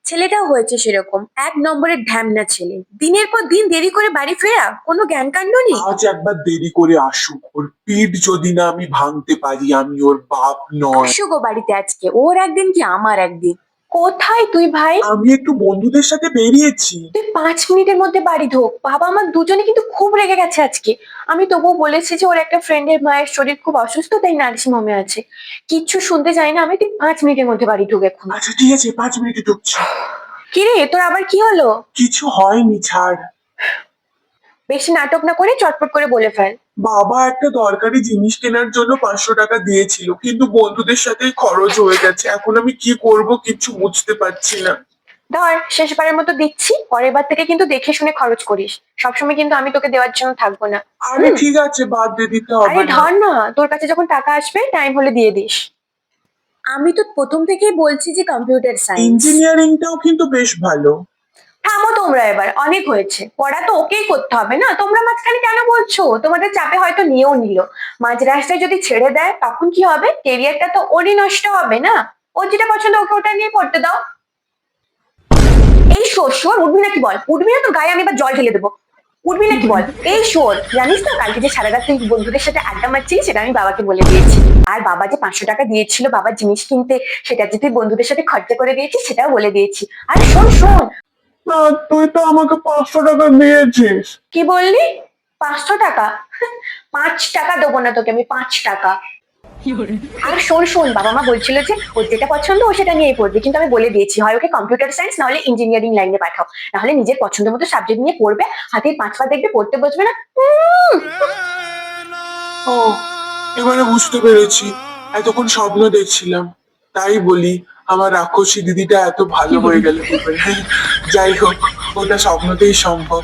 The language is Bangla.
ছেলেটাও হয়েছে সেরকম, এক নম্বরের ঢ্যামনা ছেলে। দিনের পর দিন দেরি করে বাড়ি ফেরা, কোনো জ্ঞান কাণ্ড নেই। আজ একবার দেরি করে আসুক, ওর পিঠ যদি না আমি ভাঙতে পারি আমি ওর বাপ নয়। আসুক ও বাড়িতে আজকে, ওর একদিন কি আমার একদিন। কোথায় তুই ভাই? আমি একটু বন্ধুদের সাথে বেরিয়েছি। তুই 5 মিনিটের মধ্যে বাড়ি ঢোক, বাবা আমার দুজনে কিন্তু খুব রেগে গেছে আজকে। আমি তবুও বলেছি যে ওর একটা ফ্রেন্ডের মায়ের শরীর খুব অসুস্থ, তাই নার্সিং হোমে আছে। কিচ্ছু শুনতে চাই না আমি, তুই 5 মিনিটের মধ্যে বাড়ি ঢুক এখন। আচ্ছা ঠিক আছে, 5 মিনিটে ঢুকছি। কিরে তোর আবার কি হলো? কিছু হয়নি, ছাড়। বেশি নাটক না করে চটপট করে বলে ফেল। বাবা একটা দরকারি জিনিস কেনার জন্য 500 টাকা দিয়েছিল, কিন্তু বন্ধুদের সাথে খরচ হয়ে গেছে। এখন আমি কি করব কিছু বুঝতে পারছি না। ধর শেষবারের মতো দিচ্ছি, পরের বার থেকে কিন্তু দেখে শুনে খরচ করিস। সবসময় কিন্তু আমি তোকে দেওয়ার জন্য থাকবো না। আরে ঠিক আছে, বাদ দিয়ে দিতে আরে হবে না। ধর না, তোর কাছে যখন টাকা আসবে টাইম হলে দিয়ে দিস। আমি তো প্রথম থেকেই বলছি যে কম্পিউটার সায়েন্স। ইঞ্জিনিয়ারিংটাও কিন্তু বেশ ভালো। থামো তোমরা এবার, অনেক হয়েছে। পড়া তো ওকেই করতে হবে না, তোমরা মাঝখানে কেন বলছো? তোমাদের চাপে হয়তো নিয়েও নিল, মাঝ রাস্তায় যদি ছেড়ে দেয় তখন কি হবে? কেরিয়ারটা তো ওরই নষ্ট হবে না। ওর যেটা পছন্দ ওকে ওটা নিয়ে পড়তে দাও। এই শোর শোর, উঠবি নাকি বল? উঠবি না তোর গায়ে আমি এবার জল ঢেলে দেবো। উঠবি নাকি বল? এই শোর, জানিস তো কালকে যে সারা রাত তুই বন্ধুদের সাথে আড্ডা মারছিস সেটা আমি বাবাকে বলে দিয়েছি। আর বাবা যে 500 টাকা দিয়েছিল বাবার জিনিস কিনতে, সেটা যে তুই বন্ধুদের সাথে খরচা করে দিয়েছিস সেটাও বলে দিয়েছি। আর শোন শোন। না, তুই তো আমাকে 500 টাকা দিয়েছিস। কি বললি? 500 টাকা? 5 টাকা দেবো না তোকে আমি, 5 টাকা। আর শোন শোন, বাবা মা বলছিল যে ওর যেটা পছন্দ ও সেটা নিয়েই পড়বে, কিন্তু আমি বলে দিয়েছি হয় ওকে কম্পিউটার সায়েন্স না হলে ইঞ্জিনিয়ারিং লাইনে পাঠাও, না হলে নিজের পছন্দ মতো সাবজেক্ট নিয়ে পড়বে। হাতের 5 পা দেখবে, পড়তে বসবে না। ও, এবারে বুঝতে পেরেছি। এতক্ষণ স্বপ্ন দেখছিলাম। তাই বলি, আমার রাক্ষসী দিদিটা এত ভালো হয়ে গেল কি করে। যাই হোক, ওটা স্বপ্নতেই সম্ভব।